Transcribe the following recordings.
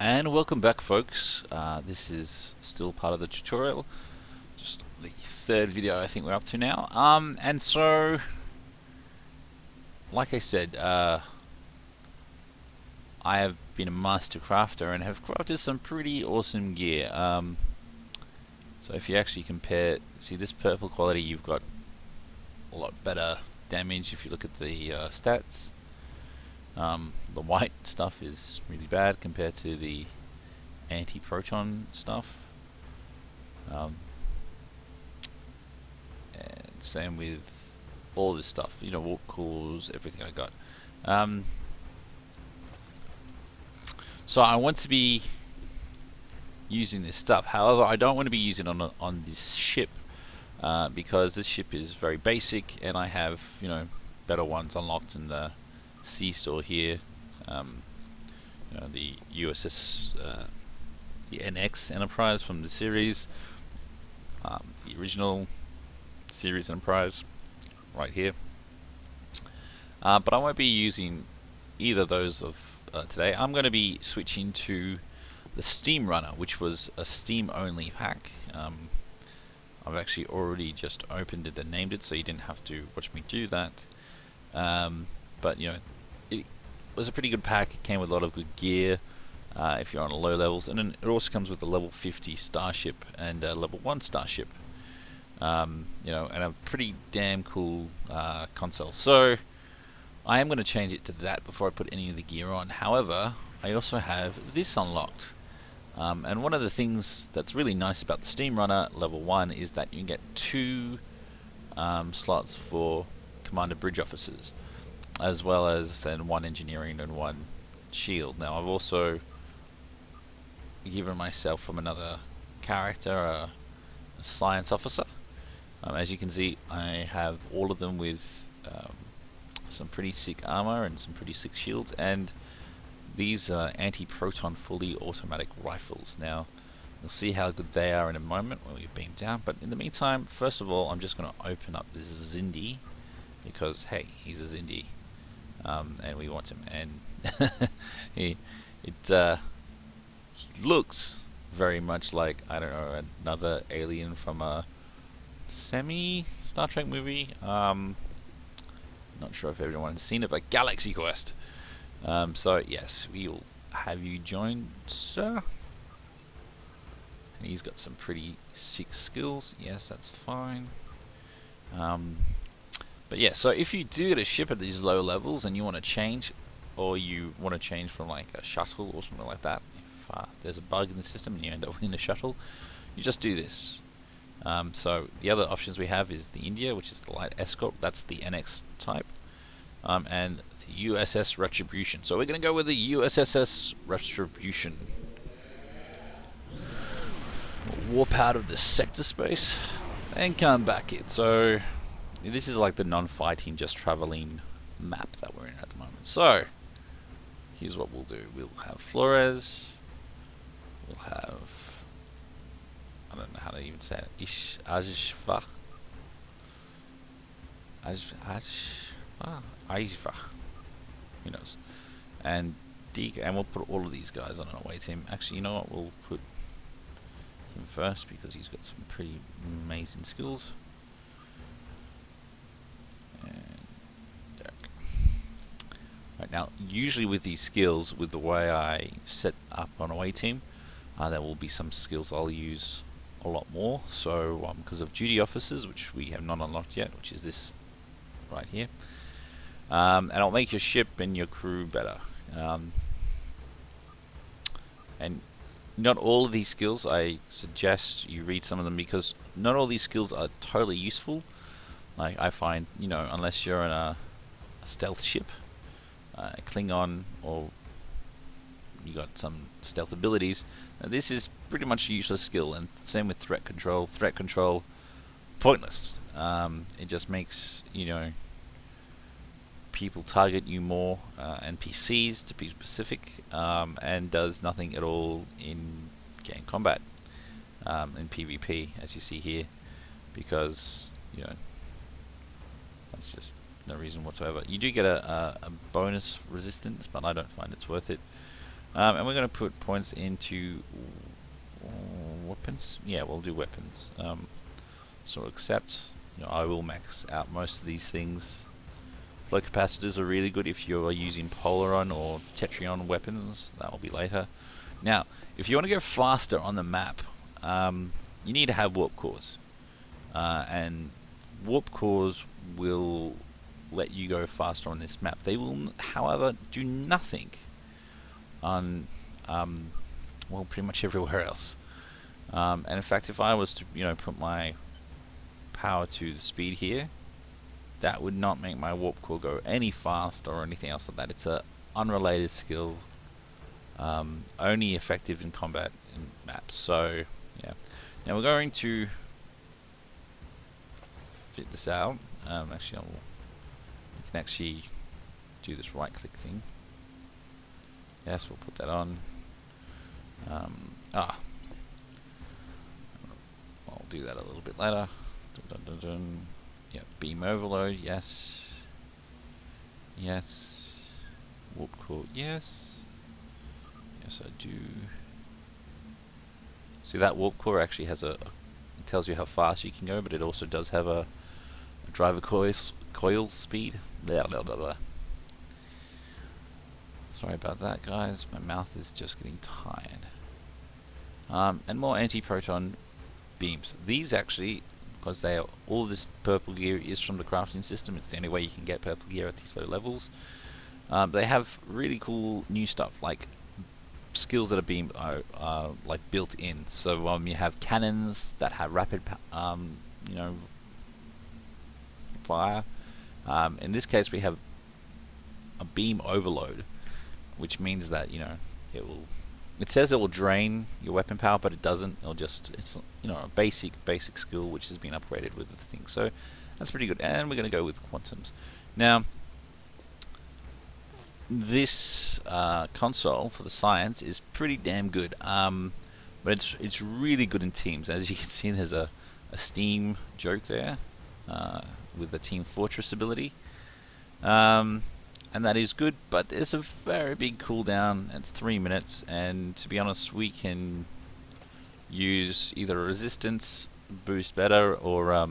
And welcome back, folks. This is still part of the tutorial, just the third video I think we're up to now. And so, like I said, I have been a master crafter and have crafted some pretty awesome gear. So if you actually compare, see this purple quality, you've got a lot better damage if you look at the stats. The white stuff is really bad compared to the anti-proton stuff. And same with all this stuff, you know, warp cores, everything I got. So I want to be using this stuff. However, I don't want to be using it on this ship because this ship is very basic, and I have, you know, better ones unlocked in the C store here. You know, the U.S.S, the NX Enterprise from the series, the original series Enterprise, right here. But I won't be using either of those today. I'm going to be switching to the Steam Runner, which was a Steam-only pack. I've actually already just opened it and named it, so you didn't have to watch me do that. But you know, it was a pretty good pack. It came with a lot of good gear if you're on low levels, and then it also comes with a level 50 starship and a level 1 starship. You know, and a pretty damn cool console. So I am going to change it to that before I put any of the gear on. However, I also have this unlocked. And one of the things that's really nice about the Steam Runner level 1 is that you can get 2 slots for Commander Bridge Officers, as well as then 1 engineering and 1 shield. Now I've also given myself from another character a science officer. As you can see, I have all of them with some pretty sick armor and some pretty sick shields, and these are anti-proton fully automatic rifles. Now you'll see how good they are in a moment when we beam down, but in the meantime, first of all, I'm just going to open up this Xindi, because hey, he's a Xindi, and we want him, and he looks very much like, I don't know, another alien from a semi-Star Trek movie. Not sure if everyone has seen it, but Galaxy Quest. So yes, we will have you join, sir. And he's got some pretty sick skills. Yes, that's fine. But yeah, so if you do get a ship at these low levels and you want to change, or you want to change from like a shuttle or something like that, if there's a bug in the system and you end up in a shuttle, you just do this. So the other options we have is the India, which is the light escort. That's the NX type, and the U.S.S. Retribution. So we're going to go with the U.S.S. Retribution. We'll warp out of the sector space and come back in. So this is like the non-fighting, just traveling map that we're in at the moment. So here's what we'll do. We'll have Flores. We'll have, I don't know how to even say it, Ajva. Ajva. Who knows? And and we'll put all of these guys on an away team. Actually, you know what? We'll put him first because he's got some pretty amazing skills. And right now, usually with these skills, with the way I set up on away team, there will be some skills I'll use a lot more. So because of duty officers, which we have not unlocked yet, which is this right here, and it'll make your ship and your crew better. And not all of these skills, I suggest you read some of them, because not all these skills are totally useful. Like I find, you know, unless you're in a stealth ship, a Klingon, or you got some stealth abilities, this is pretty much a useless skill. And same with threat control. Threat control, pointless. It just makes, you know, people target you more, NPCs to be specific, and does nothing at all in game combat, in PvP, as you see here, because, you know, that's just no reason whatsoever. You do get a bonus resistance, but I don't find it's worth it. And we're going to put points into weapons. Yeah, we'll do weapons. So accept. I will max out most of these things. Flow capacitors are really good if you are using Polaron or Tetrion weapons. That will be later. Now, if you want to go faster on the map, you need to have warp cores. And warp cores will let you go faster on this map. They will, however, do nothing on, well, pretty much everywhere else. And in fact, if I was to, put my power to the speed here, that would not make my warp core go any faster or anything else like that. It's a unrelated skill, only effective in combat in maps. So, yeah. Now we're going to fit this out. Actually, we can actually do this right-click thing. Yes, we'll put that on. I'll do that a little bit later. Dun, dun, dun, dun. Yeah, beam overload, yes. Yes. Warp core, yes. Yes, I do. See, that warp core actually has it tells you how fast you can go, but it also does have a driver coil speed. Blah, blah, blah, blah. Sorry about that, guys. My mouth is just getting tired. And more anti-proton beams. These actually, because they are, all this purple gear is from the crafting system. It's the only way you can get purple gear at these low levels. They have really cool new stuff, like skills that are being like built in. So you have cannons that have rapid, fire. In this case, we have a beam overload, which means that it will. It says it will drain your weapon power, but it doesn't. It's a basic skill which has been upgraded with the thing. So that's pretty good. And we're going to go with quantums. Now, this console for the science is pretty damn good. But it's really good in teams. As you can see, there's a Steam joke there with the Team Fortress ability. And that is good, but there's a very big cooldown. It's 3 minutes, and to be honest, we can use either a resistance boost better or a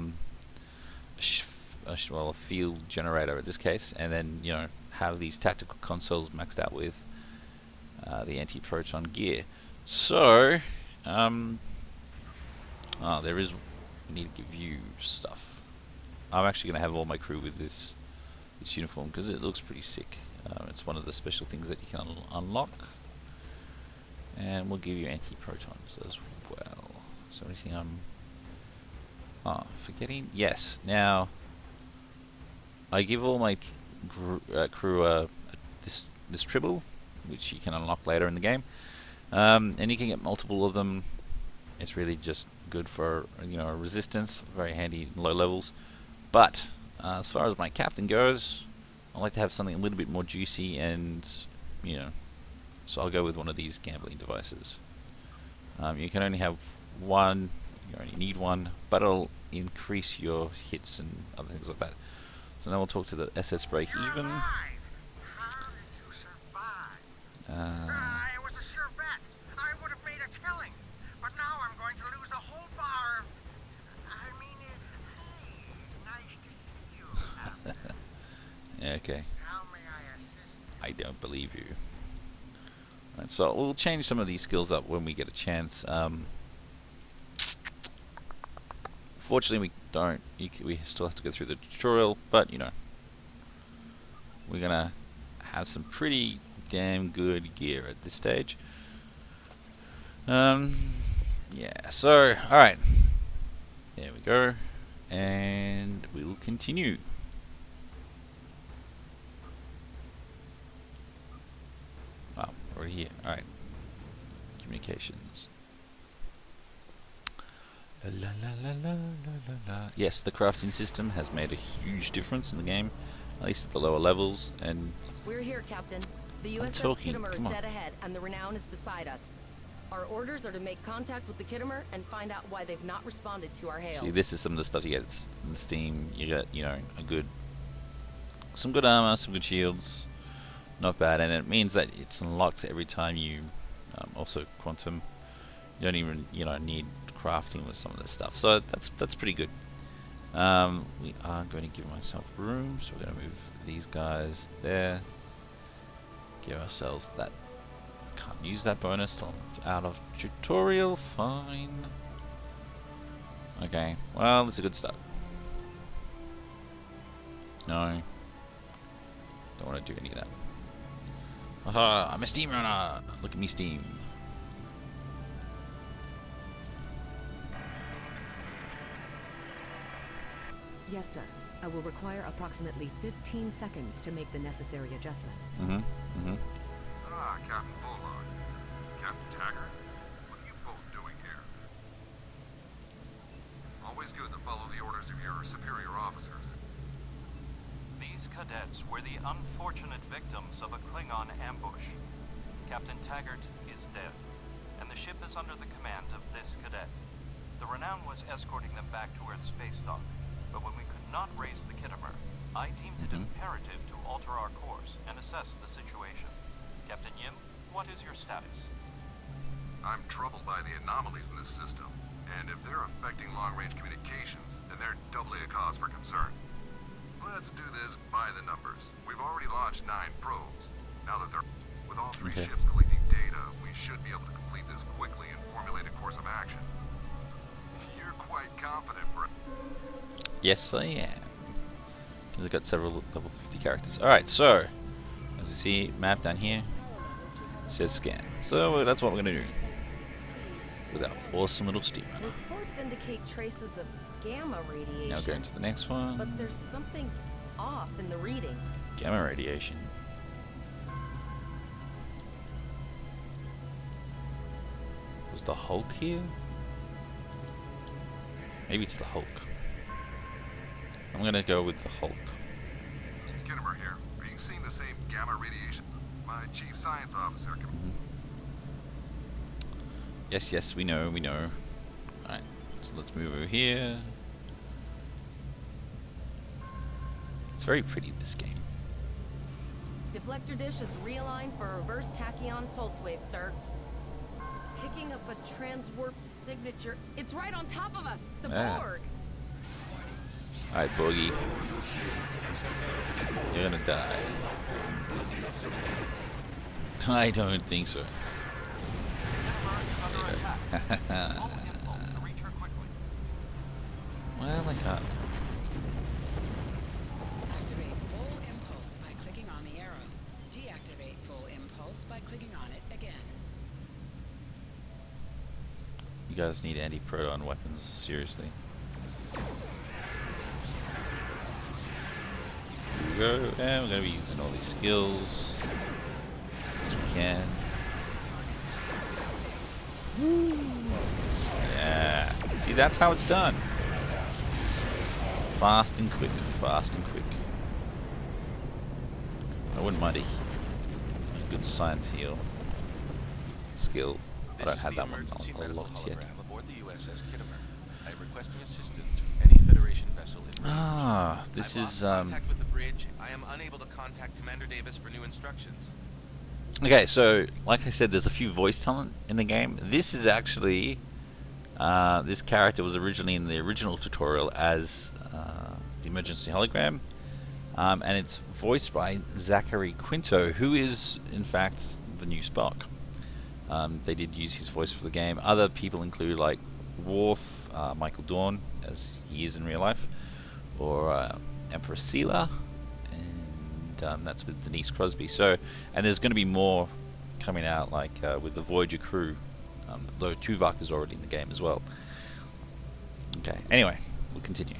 field generator in this case, and then have these tactical consoles maxed out with the anti-proton gear. So, there is. We need to give you stuff. I'm actually going to have all my crew with this uniform because it looks pretty sick. It's one of the special things that you can unlock, and we'll give you anti-protons as well. So anything I'm forgetting? Yes. Now I give all my crew this tribble, which you can unlock later in the game, and you can get multiple of them. It's really just good for resistance, very handy in low levels. But as far as my captain goes, I like to have something a little bit more juicy, and so I'll go with one of these gambling devices. You can only have one, you only need one, but it'll increase your hits and other things like that. So now we'll talk to the SS break even. It was a sure bet. I would have made a killing, but now I'm going to lose the whole bar. I mean, hey, nice to see you. Okay. How may I assist? I don't believe you. Right, so we'll change some of these skills up when we get a chance. Fortunately, we don't. We still have to go through the tutorial, but we're gonna have some pretty damn good gear at this stage. Yeah. So, all right. There we go, and we will continue. Oh, we're already here. All right. Communications. La, la, la, la, la, la, la. Yes, the crafting system has made a huge difference in the game, at least at the lower levels. And we're here, Captain. The U.S.S. Kittimer is dead ahead, and the Renown is beside us. Our orders are to make contact with the Kittimer and find out why they've not responded to our hails. See, this is some of the stuff you get in Steam. You get, some good armor, some good shields, not bad, and it means that it's unlocked every time you also quantum. You don't even need crafting with some of this stuff, so that's pretty good. We are going to give myself room, so we're going to move these guys there. Give ourselves that. Can't use that bonus till I'm out of tutorial. Fine. Okay. Well, that's a good start. No. Don't want to do any of that. Aha! I'm a steam runner. Look at me steam. Yes, sir. I will require approximately 15 seconds to make the necessary adjustments. Ah, Captain Bulldog. Captain Taggart? What are you both doing here? Always good to follow the orders of your superior officers. These cadets were the unfortunate victims of a Klingon ambush. Captain Taggart is dead, and the ship is under the command of this cadet. The Renown was escorting them back to Earth's space dock, but when we could not raise the Kittimer, I deemed it imperative to alter our course and assess the situation. Captain Yim, what is your status? I'm troubled by the anomalies in this system, and if they're affecting long-range communications, then they're doubly a cause for concern. Let's do this by the numbers. We've already launched 9 probes. Now that they're with all 3 ships collecting data, we should be able to complete this quickly and formulate a course of action. You're quite confident for it. Yes, I am. I've got several level 50 characters. Alright, so as you see, map down here says scan. So that's what we're going to do with our awesome little steam runner. Reports indicate traces of gamma radiation. Now going to the next one. But there's something off in the readings. Gamma radiation. Was the Hulk here? Maybe it's the Hulk. I'm gonna go with the Hulk. Kittimer here. Are you seeing the same gamma radiation? My chief science officer can... Yes, we know. Alright, so let's move over here. It's very pretty, this game. Deflector dish is realigned for a reverse tachyon pulse wave, sir. Picking up a transwarp signature. It's right on top of us! The BORG! Alright, Boogie. You're gonna die. I don't think so. Well, I can't. Activate full impulse by clicking on the arrow. Deactivate full impulse by clicking on it again. You guys need anti-proton weapons, seriously. Here we go, and we're going to be using all these skills as we can. Yeah, see, that's how it's done. Fast and quick, fast and quick. I wouldn't mind a good science heal skill. I don't have that one unlocked yet. Aboard the U.S.S. Kittimer. I am requesting assistance from any Federation vessel in range. Ah, this is contact with the bridge. I am unable to contact Commander Davis for new instructions. Okay, so like I said, there's a few voice talent in the game. This is actually this character was originally in the original tutorial as the emergency hologram, and it's voiced by Zachary Quinto, who is in fact the new Spock. They did use his voice for the game. Other people include like Worf, Michael Dorn, as he is in real life, or Emperor Sela, and that's with Denise Crosby. So, and there's going to be more coming out, like with the Voyager crew, though Tuvok is already in the game as well. Okay, anyway, we'll continue.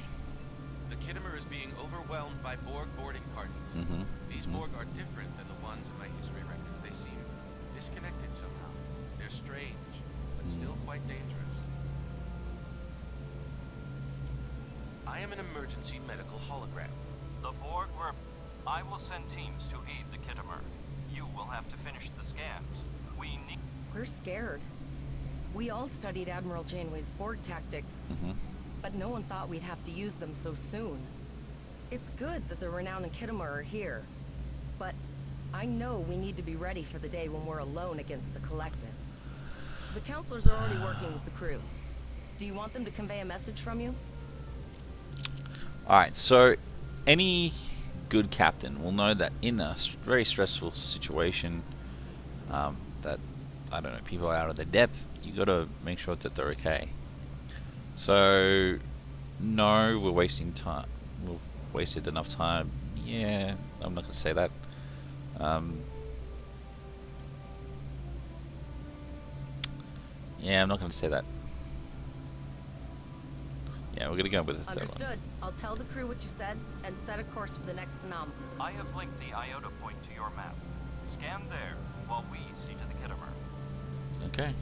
The Kittimer is being overwhelmed by Borg boarding parties. These Borg are different than the ones in my history records. They seem disconnected somehow. They're strange, but still quite dangerous. I am an emergency medical hologram. The Borg were... I will send teams to aid the Kittimer. You will have to finish the scans. We need... We're scared. We all studied Admiral Janeway's Borg tactics, but no one thought we'd have to use them so soon. It's good that the Renown and Kittimer are here, but I know we need to be ready for the day when we're alone against the Collective. The counselors are already working with the crew. Do you want them to convey a message from you? Alright, so any good captain will know that in a very stressful situation, that, I don't know, people are out of their depth, you gotta make sure that they're okay. So, no, we're wasting time. We've wasted enough time. Yeah, I'm not gonna say that. Yeah, I'm not gonna say that. Yeah, we're gonna go with the third one. Understood. I'll tell the crew what you said and set a course for the next anomaly. I have linked the iota point to your map. Scan there while we see to the Kittimer. Okay.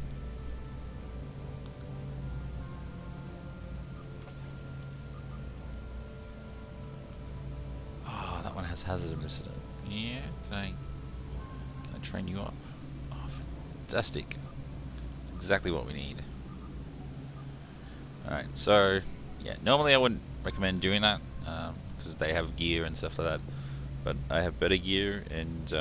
Oh, that one has hazard emitter. Yeah, can I train you up? Oh, fantastic. That's exactly what we need. Alright, so yeah, normally I wouldn't recommend doing that because they have gear and stuff like that, but I have better gear, and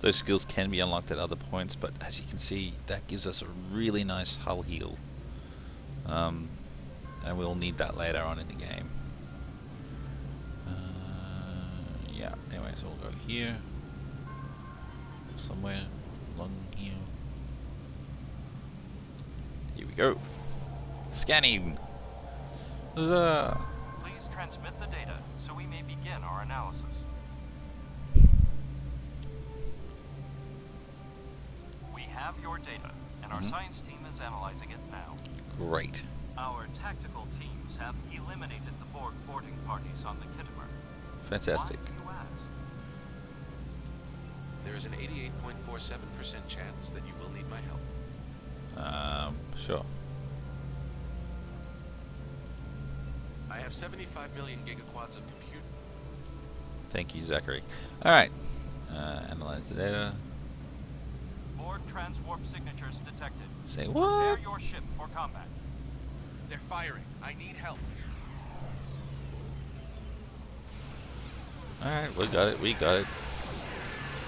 those skills can be unlocked at other points, but as you can see, that gives us a really nice hull heal, and we'll need that later on in the game. Yeah, anyway, so we'll go here somewhere along here. Here we go. Scanning. Huzzah. Please transmit the data so we may begin our analysis. We have your data, and our science team is analyzing it now. Great. Our tactical teams have eliminated the Borg boarding parties on the Kittimer. Fantastic. Why, you ask? There is an 88.47% chance that you will need my help. Sure. I have 75 million gigaquads of compute. Thank you, Zachary. Alright. Analyze the data. Borg transwarp signatures detected. Say Prepare what? your ship for combat. They're firing. I need help. Alright, we got it, we got it.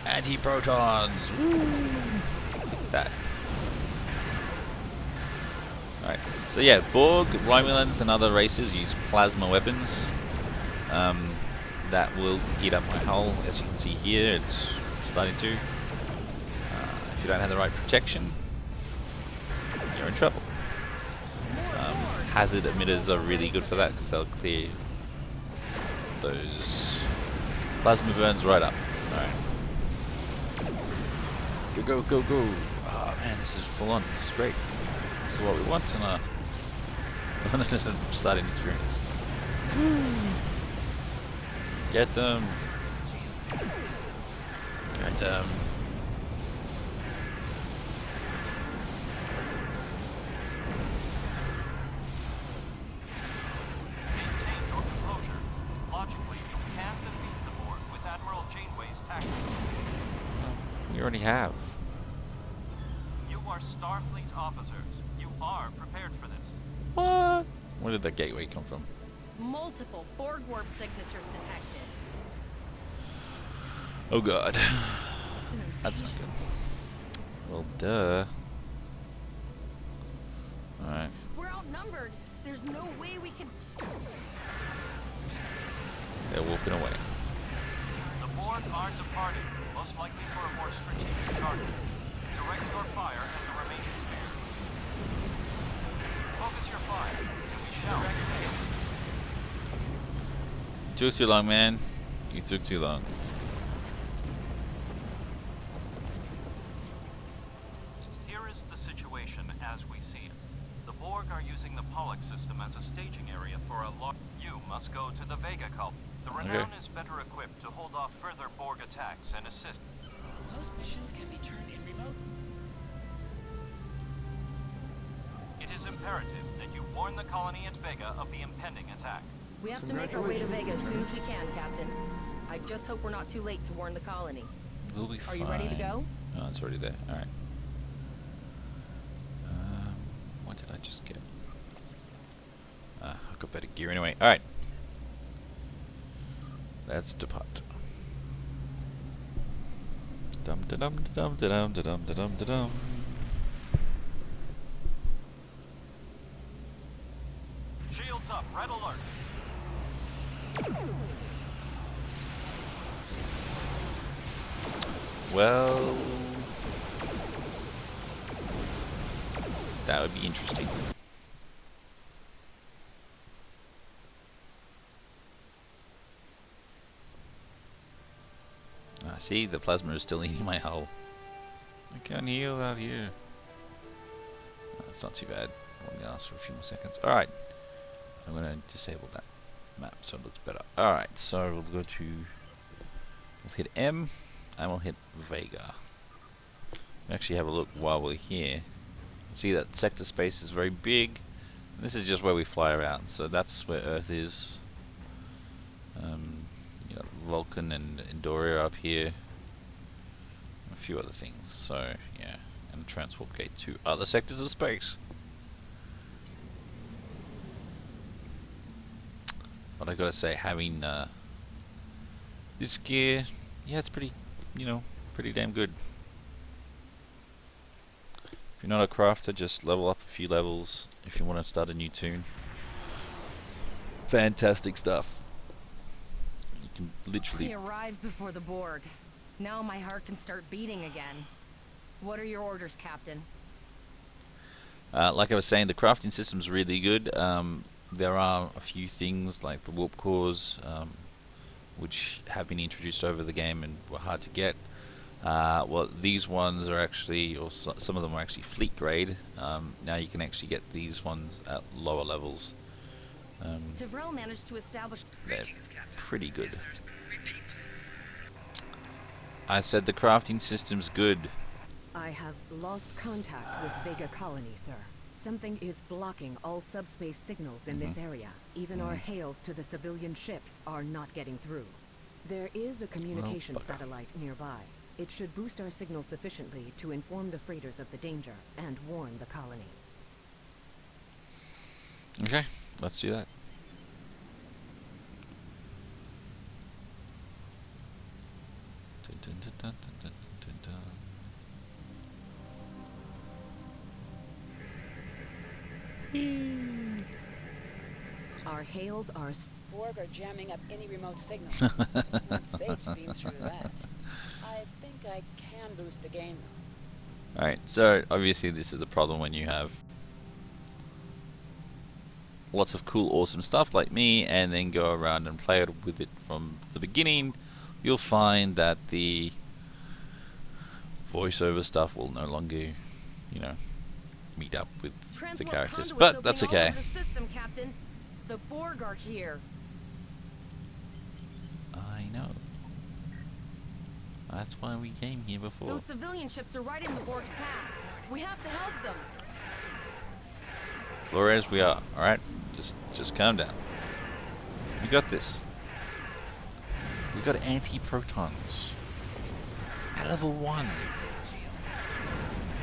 Anti-protons! Woo! Take that. Alright, so yeah, Borg, Romulans and other races use plasma weapons that will heat up my hull. As you can see here, it's starting to. If you don't have the right protection, you're in trouble. Hazard emitters are really good for that because they'll clear those plasma burns right up. Alright. Go, go, go, go. Oh man, this is full on. This is great. This is what we want in a starting experience. Get them. Get them. Maintain your composure. Logically, you can defeat the Borg with Admiral Janeway's tactics. You already have. You are Starfleet officers. You are prepared for this. What? Where did that gateway come from? Multiple Borg warp signatures detected. Oh god. It's an That's not invasion. good. Well, duh. Alright. We're outnumbered. There's no way we can. They're walking away. The Borg are departing, most likely for a more strategic target. Direct your fire at the remaining sphere. Focus your fire, and we shall prevail. Took too long, man. You took too long. Here is the situation as we see it. The Borg are using the Pollux system as a staging area for a large... You must go to the Vega cult. The Renown is better equipped to hold off further Borg attacks and assist. Most missions can be turned in remote. It is imperative that you warn the colony at Vega of the impending attack. We have to make our way to Vega as soon as we can, Captain. I just hope we're not too late to warn the colony. We'll be Are fine. you ready to go? Oh, it's already there. Alright. What did I just get? I've got better gear anyway. Alright. Let's depart. Dum da dum da dum da dum da dum da dum da dum. Shields up, red alert. Well, that would be interesting. I see the plasma is still eating my hull. I can't heal out here. That's not too bad. I only asked for a few more seconds. Alright. I'm going to disable that map so it looks better. Alright, so we'll go to... We'll hit M, and we'll hit Vega. We'll actually have a look while we're here. See that sector space is very big. And this is just where we fly around, so that's where Earth is. You got Vulcan and Endoria up here. A few other things, so yeah. And transport gate to other sectors of space. But I gotta say, having this gear, yeah, it's pretty, pretty damn good. If you're not a crafter, just level up a few levels if you want to start a new tune. Fantastic stuff. You can literally... We arrived before the Borg. Now my heart can start beating again. What are your orders, Captain? Like I was saying, the crafting system's really good. There are a few things like the warp cores, which have been introduced over the game and were hard to get. Well, these ones are actually, or some of them are actually fleet grade. Now you can actually get these ones at lower levels. Tivrel managed to establish... They're pretty good. I said the crafting system's good. I have lost contact with Vega colony, sir. Something is blocking all subspace signals in this area. Even our hails to the civilian ships are not getting through. There is a communication satellite nearby. It should boost our signal sufficiently to inform the freighters of the danger and warn the colony. Okay, let's do that. Dun, dun, dun, dun, dun, dun, dun, dun. Our hails are... Borg are jamming up any remote signal. It's not safe to beam through that. I think I can boost the gain, though. Alright, so obviously this is a problem when you have lots of cool, awesome stuff like me, and then go around and play with it from the beginning. You'll find that the voiceover stuff will no longer, meet up with the characters, but that's okay. The system, Captain. The Borg are here. I know. That's why we came here before. Those civilian ships are right in the Borg's path. We have to help them. Flores, we are. Alright? Just calm down. We got this. We got anti-protons. At level 1.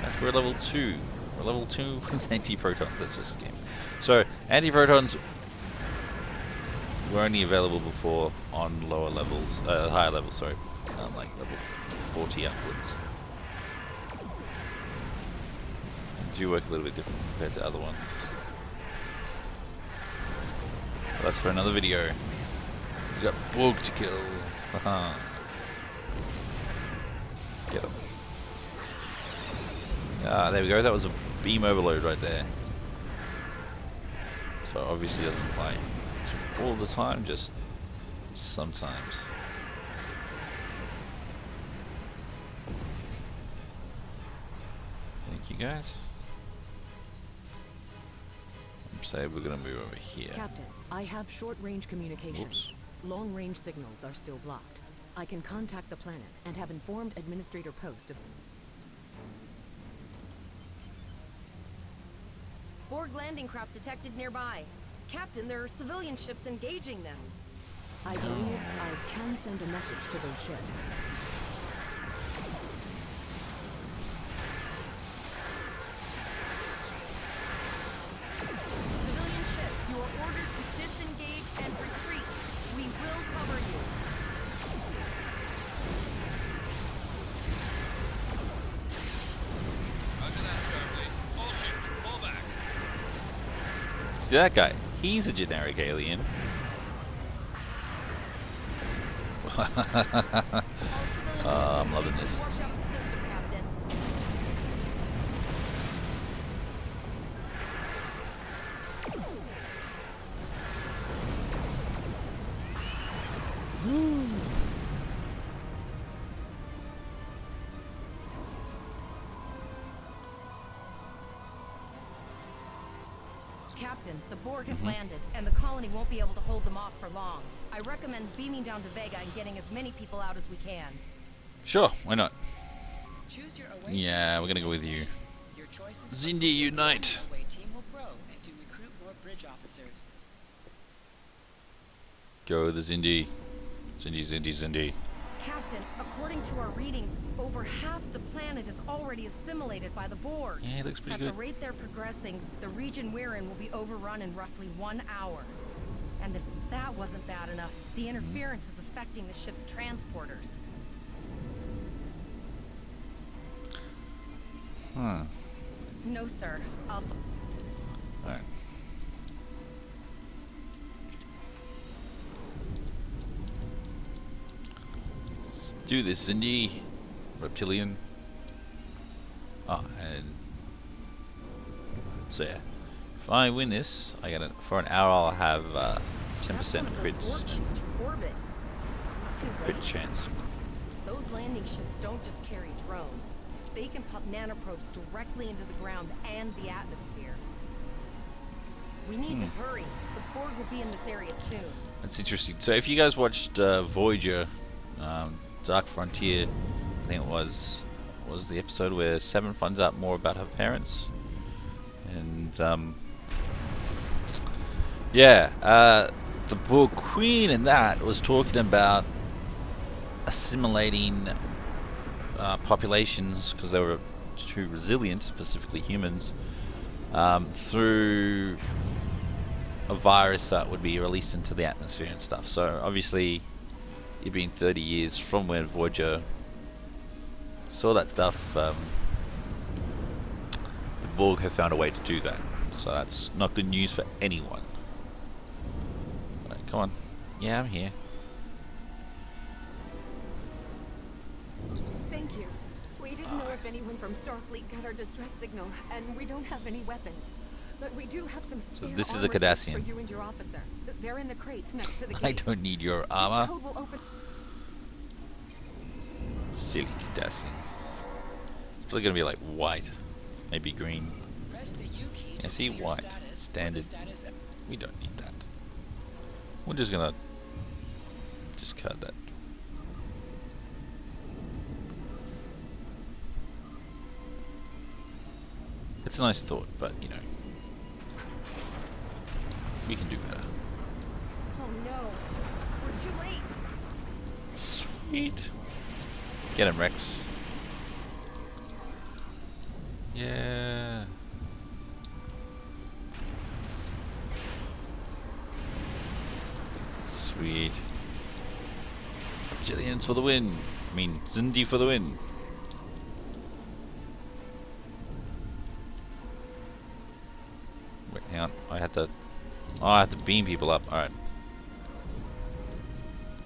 That's we're level 2. We're level 2 with anti-protons. That's just a game. So, anti-protons were only available before on lower levels, higher levels, sorry. Like level 40 upwards. They do work a little bit different compared to other ones. But that's for another video. We got BORG to kill. Haha. Get him. Ah, there we go. That was a beam overload right there. So obviously it doesn't apply all the time, just sometimes. Thank you guys. Say we're gonna move over here. Captain, I have short-range communications. Oops. Long-range signals are still blocked. I can contact the planet and have informed Administrator Post of... Borg landing craft detected nearby. Captain, there are civilian ships engaging them. I believe I can send a message to those ships. Civilian ships, you are ordered to disengage and retreat. We will cover you. See that guy? He's a generic alien. All civilian I'm ships loving have this. safely warped out the system, Captain. Captain, the BORG have landed, and the colony won't be able to hold them off for long. I recommend beaming down to Vega and getting as many people out as we can. Sure, why not? Choose your away Yeah, team. we're gonna go with you. Your choices Xindi, unite! away team will grow as you recruit more bridge officers. Go the Xindi. Xindi. Captain, according to our readings, over half the planet is already assimilated by the BORG. Yeah, it looks pretty At good. the rate they're progressing, the region we're in will be overrun in roughly 1 hour. And if that wasn't bad enough, the interference is affecting the ship's transporters. Huh. No, sir. Alright. Let's do this, Xindi-Reptilian. Oh, and so yeah. If I win this, I get it for an hour. I'll have 10% That's one of those BORG crits. ships from orbit. Too Crit late. chance. Those landing ships don't just carry drones. They can pump nanoprobes directly into the ground and the atmosphere. We need to hurry. The BORG will be in this area soon. That's interesting. So if you guys watched Voyager, Dark Frontier, I think it was the episode where Seven finds out more about her parents, and yeah, the Borg Queen in that was talking about assimilating populations because they were too resilient, specifically humans, through a virus that would be released into the atmosphere and stuff. So obviously, it being 30 years from when Voyager saw that stuff, the Borg have found a way to do that. So that's not good news for anyone. Right, come on. Yeah, I'm here. Thank you. We didn't know if anyone from Starfleet got our distress signal, and we don't have any weapons. But we do have some spare this is a armor suits Cardassian. for you and your officer. They're in the crates next to the gate. I don't need your This armor. code will open. Silly Cardassian. It's probably gonna be like white, maybe green. Press the U key Yeah, to see, view your white, status or the standard. status of- We don't need that. We're just gonna discard that. It's a nice thought, but you know, we can do better. Oh no, we're too late. Sweet. Get him, Rex. Yeah. Sweet. Jillian's for the win. I mean, Xindi for the win. Wait, hang on. I have to beam people up. Alright.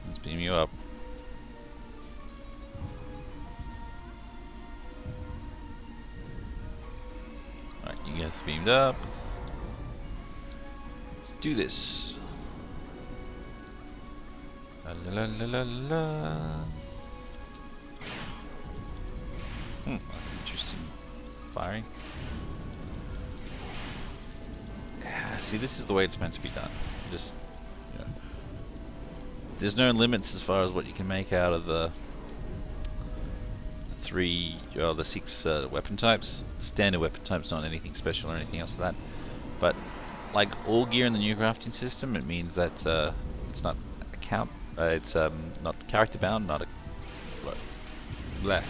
Let's beam you up. Alright, you guys beamed up. Let's do this. La la la la la. That's interesting. Firing. See, this is the way it's meant to be done. Just, you know, there's no limits as far as what you can make out of the the six weapon types. Standard weapon types, not anything special or anything else like that. But like all gear in the new crafting system, it means that it's not it's not character bound, not a blah.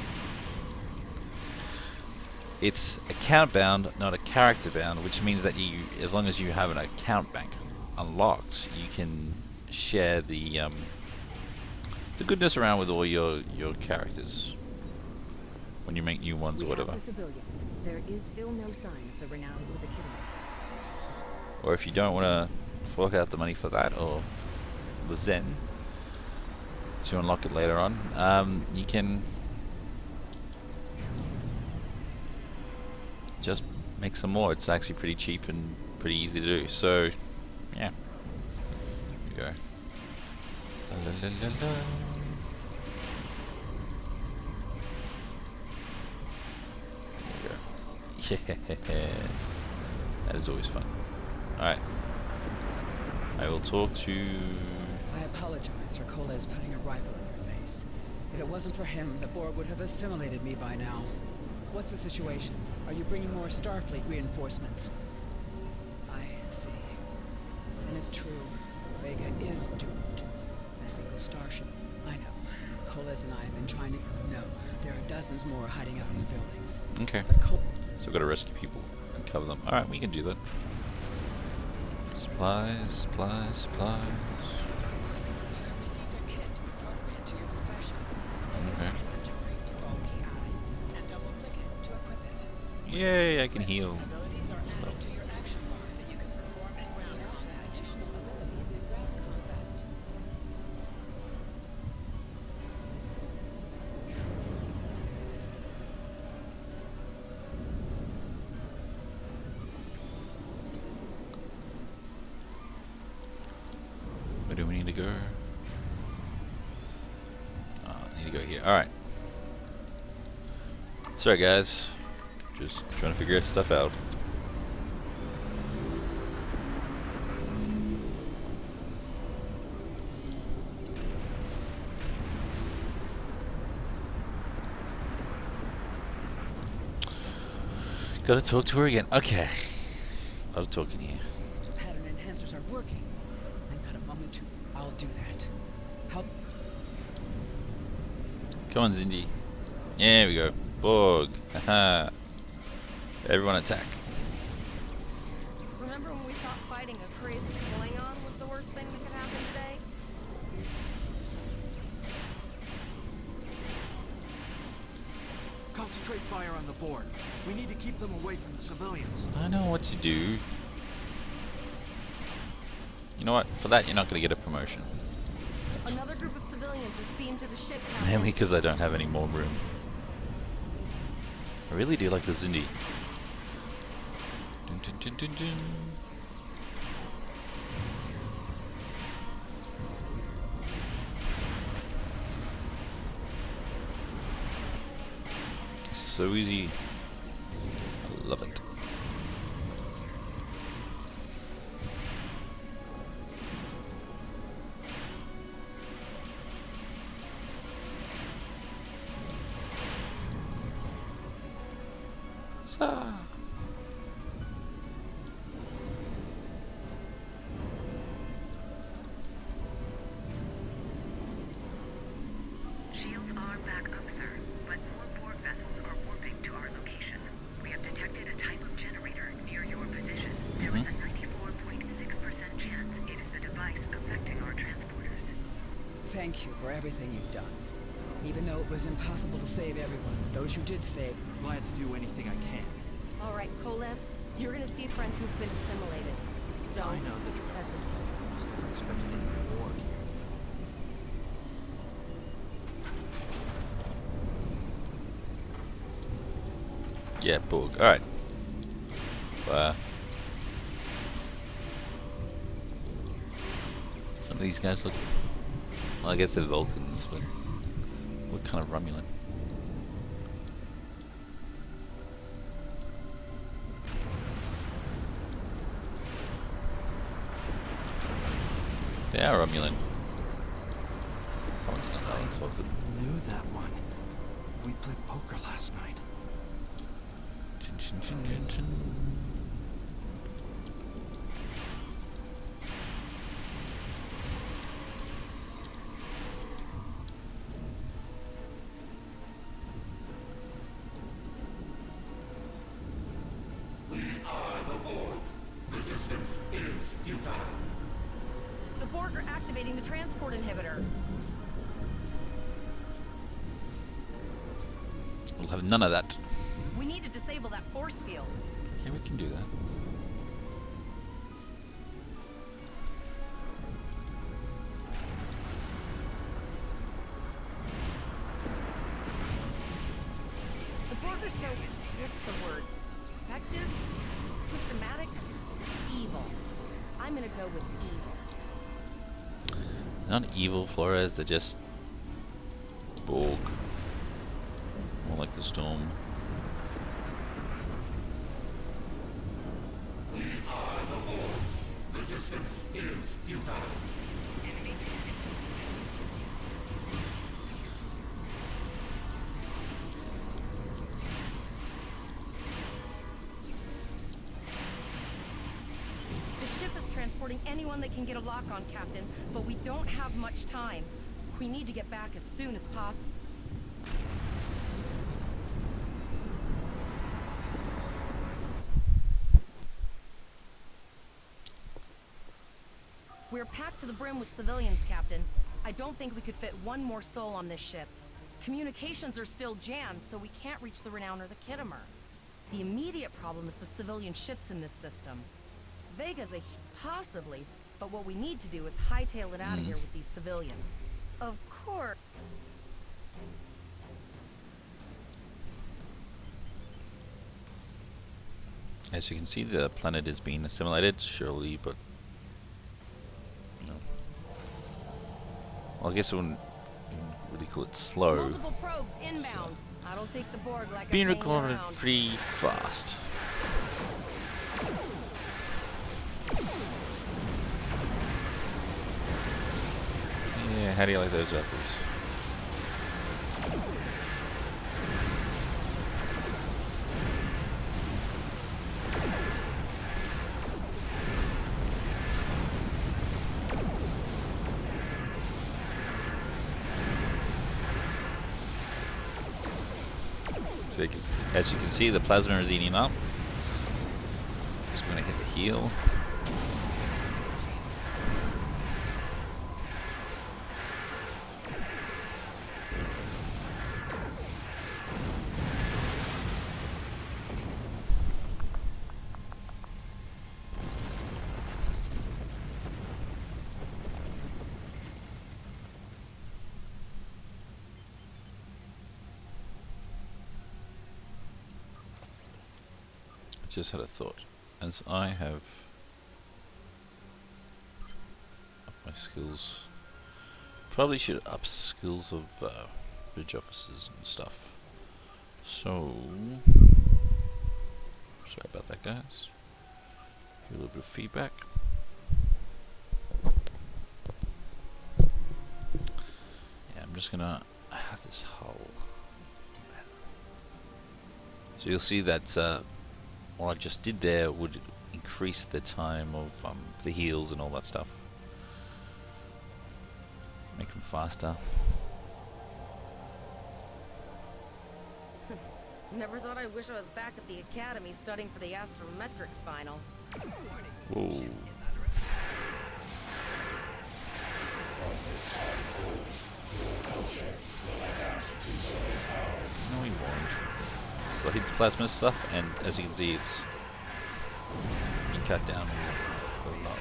It's account bound, not a character bound, which means that you, as long as you have an account bank unlocked, you can share the goodness around with all your characters when you make new ones or We whatever. have the civilians. There is still no sign of the renowned with the kiddos. or if you don't want to fork out the money for that or the Zen to unlock it later on, you can just make some more. It's actually pretty cheap and pretty easy to do. So, yeah. Here we go. La, la, la, la. There we go. Yeah. That is always fun. Alright. I will talk to... I apologize for Coles putting a rifle in your face. If it wasn't for him, the Borg would have assimilated me by now. What's the situation? Are you bringing more Starfleet reinforcements? I see. And it's true. Vega is doomed. A single starship. I know. Coles and I have been trying to... No, there are dozens more hiding out in the buildings. Okay. But So we've got to rescue people and cover them. Alright, we can do that. Supplies, supplies, supplies. I received a kit appropriate to your profession. Okay. Inventory to bulky eye, and double-click it to equip it. Yay, I can heal. Abilities are added to your action bar that you can perform in ground combat. Additional abilities in ground combat. Where do we need to go? I need to go here. Alright. Sorry guys. Just trying to figure stuff out. Gotta talk to her again. Okay. A lot of talking here. Pattern enhancers are working. I've got a moment to... I'll do that. How... Come on, Xindi. There we go. BORG. Haha. Everyone attack. Remember when we thought fighting a crazy Klingon was the worst thing that could happen today? Concentrate fire on the Borg. We need to keep them away from the civilians. I know what to do. You know what? For that, you're not going to get a promotion. Another group of civilians is beamed to the ship, Captain. Mainly because I don't have any more room. I really do like the Xindi. Dun, dun, dun, dun, dun. So easy. I love it. Shields are back up, sir, but more Borg vessels are warping to our location. We have detected a type of generator near your position. There is a 94.6% chance it is the device affecting our transporters. Thank you for everything you've done. Even though it was impossible to save everyone, those you did save... Glad to do anything I can. All right, Coles, you're gonna see friends who've been assimilated. Don't I know the drill. hesitate. I was never expecting any Borg here. Yeah, BORG. Alright. Some of these guys look... Well, I guess they're Vulcans, but... What kind of Romulan? They are Romulan. Oh, it's not that, it's Vulcan. Knew that one. We played poker last night. Chin, chin, chin, chin, chin. The Borg are activating the transport inhibitor. We'll have none of that. We need to disable that force field. Yeah, we can do that. Borg are so, what's the word? Effective? Systematic? Evil. I'm gonna go with evil. Not evil, Flores, they're just Borg. More like the storm. The ship is transporting anyone that can get a lock on, Captain, but we don't have much time. We need to get back as soon as possible. We're packed to the brim with civilians, Captain. I don't think we could fit one more soul on this ship. Communications are still jammed, so we can't reach the Renown or the Kittimer. The immediate problem is the civilian ships in this system. Vega's possibly, but what we need to do is hightail it out of here with these civilians. Of course. As you can see, the planet is being assimilated, surely, but no. Well, I guess I wouldn't really call it slow. Multiple probes inbound. I don't think the Borg like us Being hanging recorded around. pretty fast. Yeah, how do you like those apples? So as you can see, the plasma is eating up. Just going to hit the heal. Just had a thought. As I have upped my skills, probably should up skills of bridge officers and stuff. So, sorry about that, guys. Give a little bit of feedback. Yeah, I'm just gonna have this hull. So you'll see that. What I just did there would increase the time of the heals and all that stuff. Make them faster. Never thought I wish I was back at the academy studying for the astrometrics final. Whoa. No, he won't. So I hit the plasma stuff, and as you can see, it's been cut down a lot.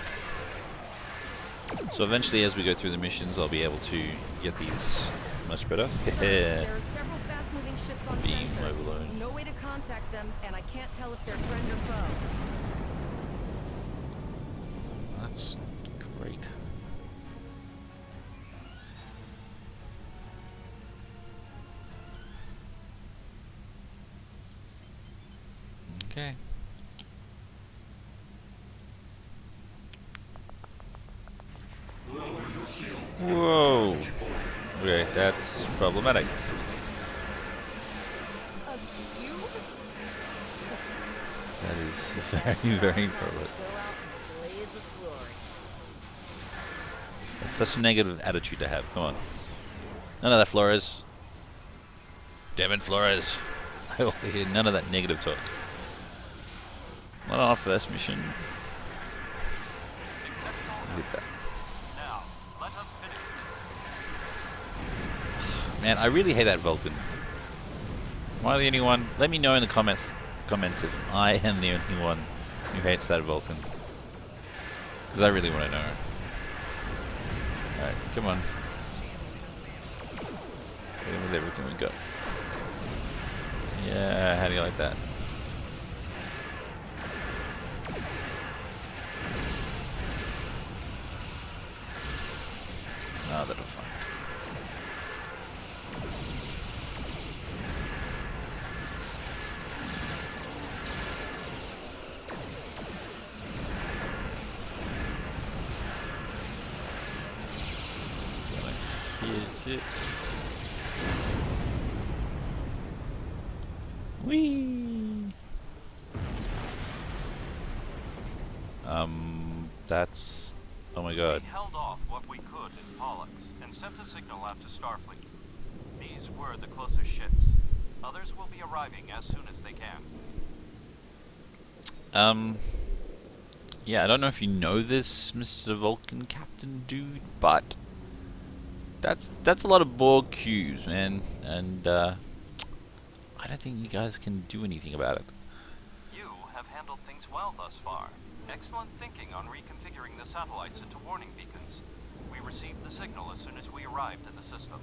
So eventually, as we go through the missions, I'll be able to get these much better. There are several fast-moving ships on Beam sensors. overload. No way to contact them, and I can't tell if they're friend or foe. That's great. Okay. Whoa. Okay, that's problematic. A cube? That is very, very problematic. Go out in a blaze of glory. It's such a negative attitude to have. Come on. None of that, Flores. Damn it, Flores. I will hear none of that negative talk. Not on our first mission. Look at that. Now, let us finish this. Man, I really hate that Vulcan. Am I the only one? Let me know in the comments if I am the only one who hates that Vulcan. Because I really want to know. Alright, come on. Hit him with everything we got. Yeah. like that. Oh, that'll be fine. Hit it. Whee! That's... oh my god. We held off what we could in Pollux and sent a signal out to Starfleet. These were the closest ships. Others will be arriving as soon as they can. Yeah, I don't know if you know this, Mr. Vulcan Captain Dude, but that's a lot of Borg cubes, man, and I don't think you guys can do anything about it. You have handled things well thus far. Excellent thinking on reconfiguring the satellites into warning beacons. We received the signal as soon as we arrived at the system.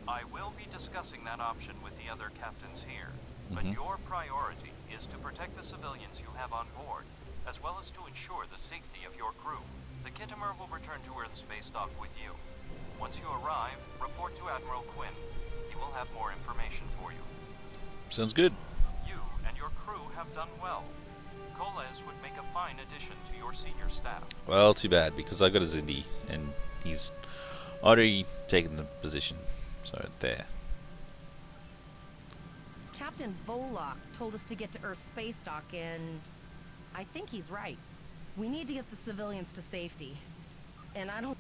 I will be discussing that option with the other captains here, but your priority is to protect the civilians you have on board, as well as to ensure the safety of your crew. The Kittimer will return to Earth space dock with you. Once you arrive, report to Admiral Quinn. He will have more information for you. Sounds good. You and your crew have done well. Coles would make a fine addition to your senior staff. Well, too bad, because I got a Xindi, and he's already taken the position. So, there. Captain Volok told us to get to Earth space dock, and I think he's right. We need to get the civilians to safety. And I don't...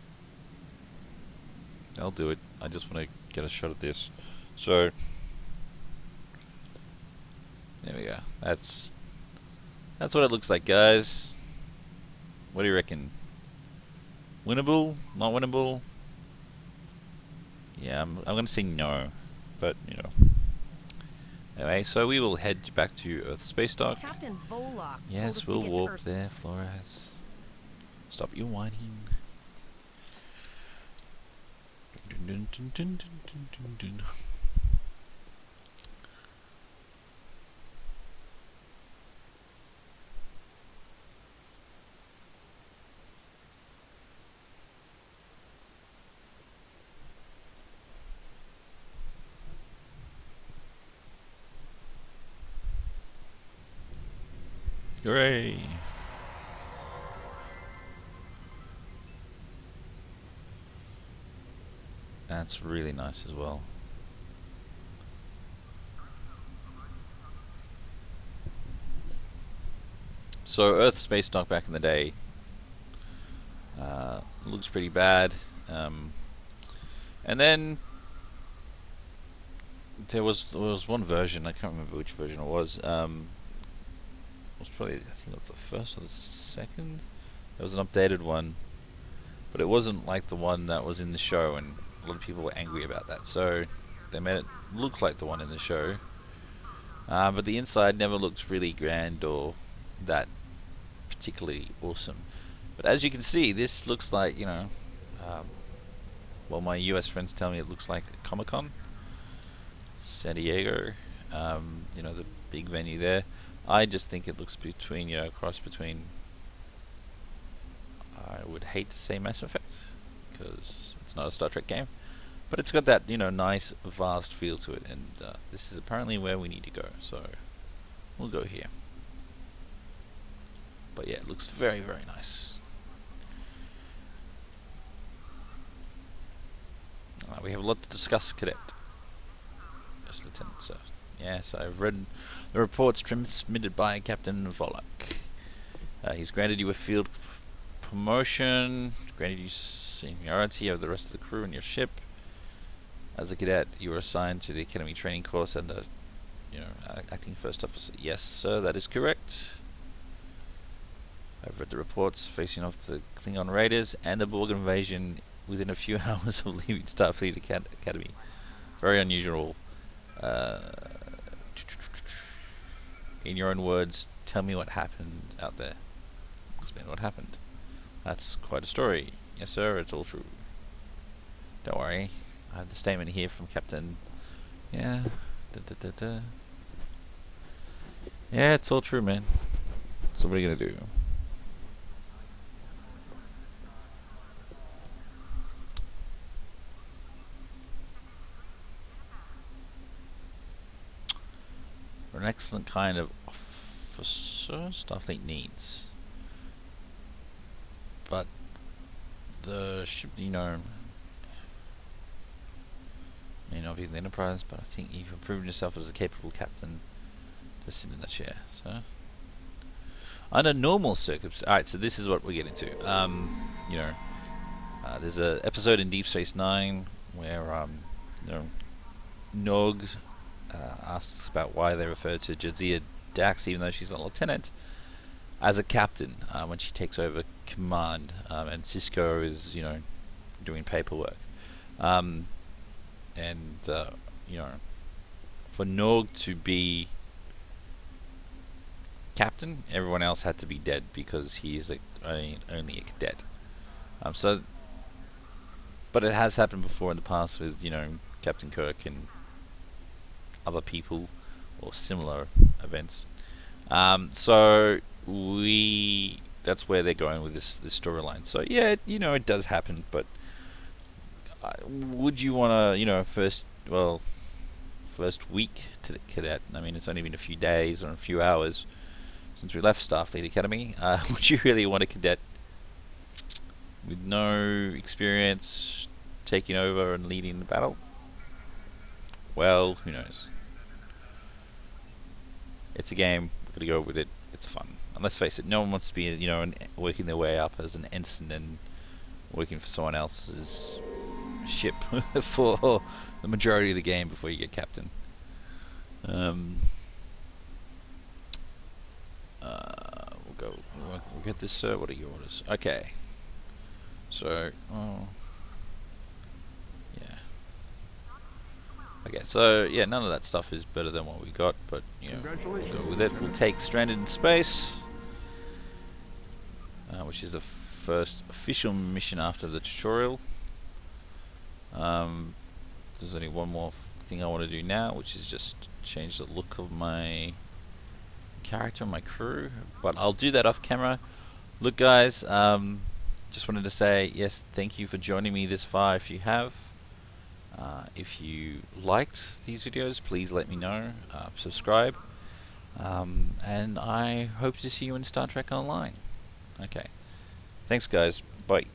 I'll do it. I just want to get a shot at this. So, there we go. That's what it looks like, guys. What do you reckon? Winnable? Not winnable? Yeah, I'm going to say no. But, you know. Anyway, so we will head back to Earth space dock. Captain Volok told us Yes, to we'll get to walk Earth. there, Flores. Stop your whining. Dun, dun, dun, dun, dun, dun, dun, dun. Hooray! That's really nice as well. So Earth space dock back in the day looks pretty bad, and then there was one version, I can't remember which version it was. It was probably, I think it was the first or the second. There was an updated one, but it wasn't like the one that was in the show, and a lot of people were angry about that. So they made it look like the one in the show, but the inside never looks really grand or that particularly awesome. But as you can see, this looks like, you know, well, my US friends tell me it looks like Comic-Con, San Diego, you know, the big venue there. I just think it looks between, you know, cross between, I would hate to say Mass Effect, because it's not a Star Trek game, but it's got that, you know, nice, vast feel to it, and this is apparently where we need to go, so we'll go here. But yeah, it looks very, very nice. We have a lot to discuss, Cadet. Yes, Lieutenant, sir. Yes, I've read the reports transmitted by Captain Volok. He's granted you a field promotion, granted you seniority over the rest of the crew and your ship. As a cadet, you were assigned to the Academy training course and you know, acting first officer. Yes, sir, that is correct. I've read the reports facing off the Klingon raiders and the Borg invasion within a few hours of leaving Starfleet Academy. Very unusual. In your own words, tell me what happened out there. Explain what happened. That's quite a story. Yes, sir, it's all true. Don't worry. I have the statement here from Captain. Yeah, Yeah, it's all true, man. So what are you gonna do? For an excellent kind of officer Starfleet needs. But the ship, you know, may not be the Enterprise, but I think you've proven yourself as a capable captain to sit in that chair. So, under normal circumstances, alright, so this is what we get into. You know, there's an episode in Deep Space Nine where, you know, Nog asks about why they refer to Jadzia Dax, even though she's a lieutenant, as a captain when she takes over command, and Cisco is, you know, doing paperwork. And you know, for Nog to be captain, everyone else had to be dead because he is only a cadet. So, but it has happened before in the past with, you know, Captain Kirk and other people or similar events. So that's where they're going with this storyline. So yeah, you know, it does happen, but would you want to, you know, first week to the cadet? I mean, it's only been a few days or a few hours since we left Starfleet Academy. Would you really want a cadet with no experience taking over and leading the battle? Well, who knows? It's a game. We're gonna go with it. It's fun. And let's face it, no one wants to be, you know, working their way up as an ensign and working for someone else's ship for the majority of the game before you get captain. We'll get this, sir. What are your orders? Okay. So, yeah. Okay, so yeah, none of that stuff is better than what we got, but you know, we'll go with it. We'll take Stranded in Space, which is the first official mission after the tutorial. There's only one more thing I want to do now, which is just change the look of my character and my crew, but I'll do that off camera. Look guys, just wanted to say yes, thank you for joining me this far if you have. If you liked these videos, please let me know, subscribe, and I hope to see you in Star Trek Online. Okay, thanks guys, bye.